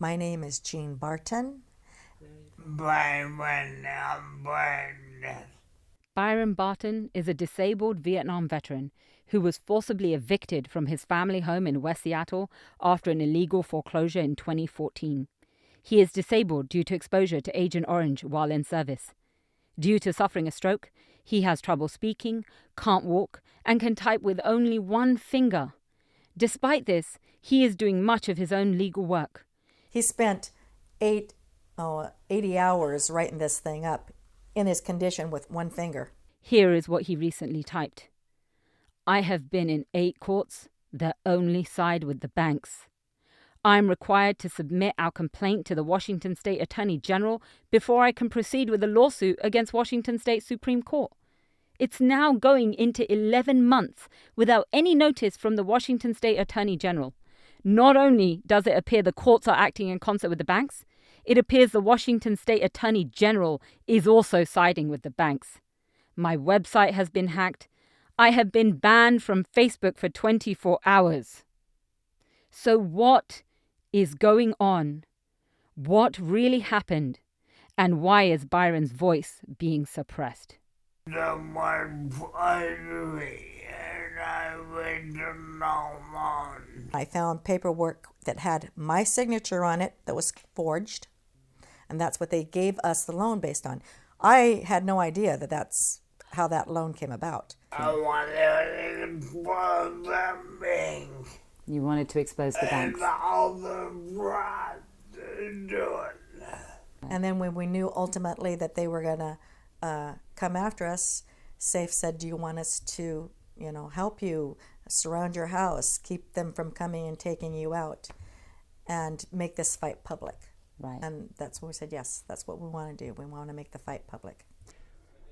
My name is Jean Barton. Byron and Barton. Byron Barton is a disabled Vietnam veteran who was forcibly evicted from his family home in West Seattle after an illegal foreclosure in 2014. He is disabled due to exposure to Agent Orange while in service. Due to suffering a stroke, he has trouble speaking, can't walk, and can type with only one finger. Despite this, he is doing much of his own legal work. He spent 80 hours writing this thing up in his condition with one finger. Here is what he recently typed. I have been in 8 courts that only side with the banks. I am required to submit our complaint to the Washington State Attorney General before I can proceed with a lawsuit against Washington State Supreme Court. It's now going into 11 months without any notice from the Washington State Attorney General. Not only does it appear the courts are acting in concert with the banks, it appears the Washington State Attorney General is also siding with the banks. My website has been hacked. I have been banned from Facebook for 24 hours. So what is going on? What really happened? And why is Byron's voice being suppressed? Someone put me and I went alone. I found paperwork that had my signature on it that was forged, and that's what they gave us the loan based on. I had no idea that that's how that loan came about. I wanted to expose the bank You wanted to expose the banks. and all the fraud to do it. And then when we knew ultimately that they were going to come after us, SAFE said, do you want us to, help you surround your house, keep them from coming and taking you out, and make this fight public? Right. And that's when we said, yes, that's what we want to do. We want to make the fight public.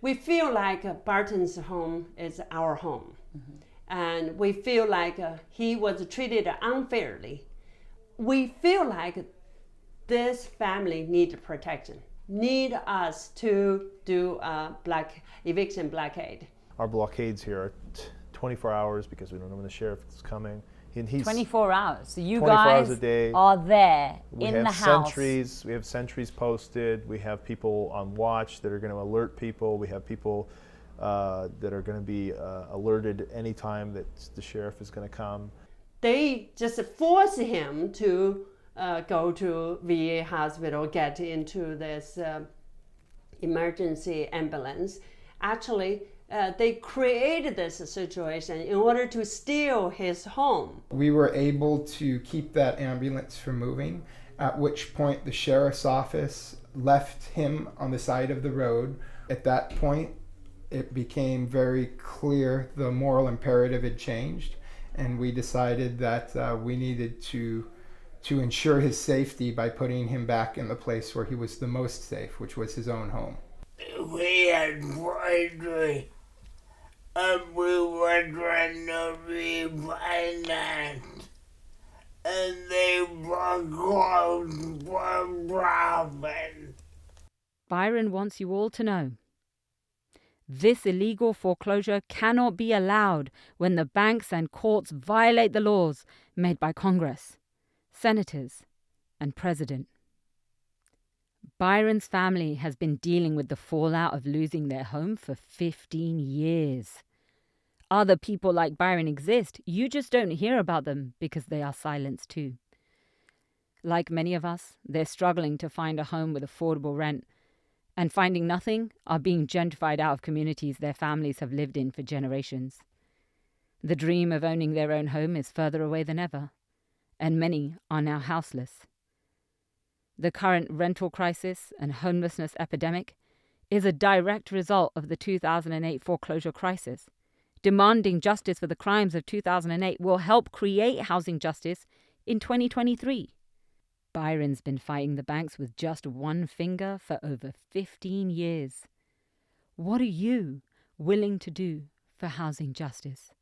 We feel like Barton's home is our home. Mm-hmm. And we feel like he was treated unfairly. We feel like this family needs protection, need us to do a eviction blockade. Our blockades here are 24 hours because we don't know when the sheriff is coming. He's 24 hours. So you 24 hours guys a day. are there We in have the house. sentries. We have sentries posted. We have people on watch that are going to alert people. We have people that are going to be alerted anytime that the sheriff is going to come. They just force him to go to VA hospital, get into this emergency ambulance. Actually, they created this situation in order to steal his home. We were able to keep that ambulance from moving, at which point the sheriff's office left him on the side of the road. At that point, it became very clear the moral imperative had changed, and we decided that we needed to ensure his safety by putting him back in the place where he was the most safe, which was his own home. We had poetry and we were trying to be financed, and they foreclosed for profit. Byron wants you all to know. This illegal foreclosure cannot be allowed when the banks and courts violate the laws made by Congress, senators, and President. Byron's family has been dealing with the fallout of losing their home for 15 years. Other people like Byron exist, you just don't hear about them because they are silenced too. Like many of us, they're struggling to find a home with affordable rent, and finding nothing are being gentrified out of communities their families have lived in for generations. The dream of owning their own home is further away than ever, and many are now houseless. The current rental crisis and homelessness epidemic is a direct result of the 2008 foreclosure crisis. Demanding justice for the crimes of 2008 will help create housing justice in 2023. Byron's been fighting the banks with just one finger for over 15 years. What are you willing to do for housing justice?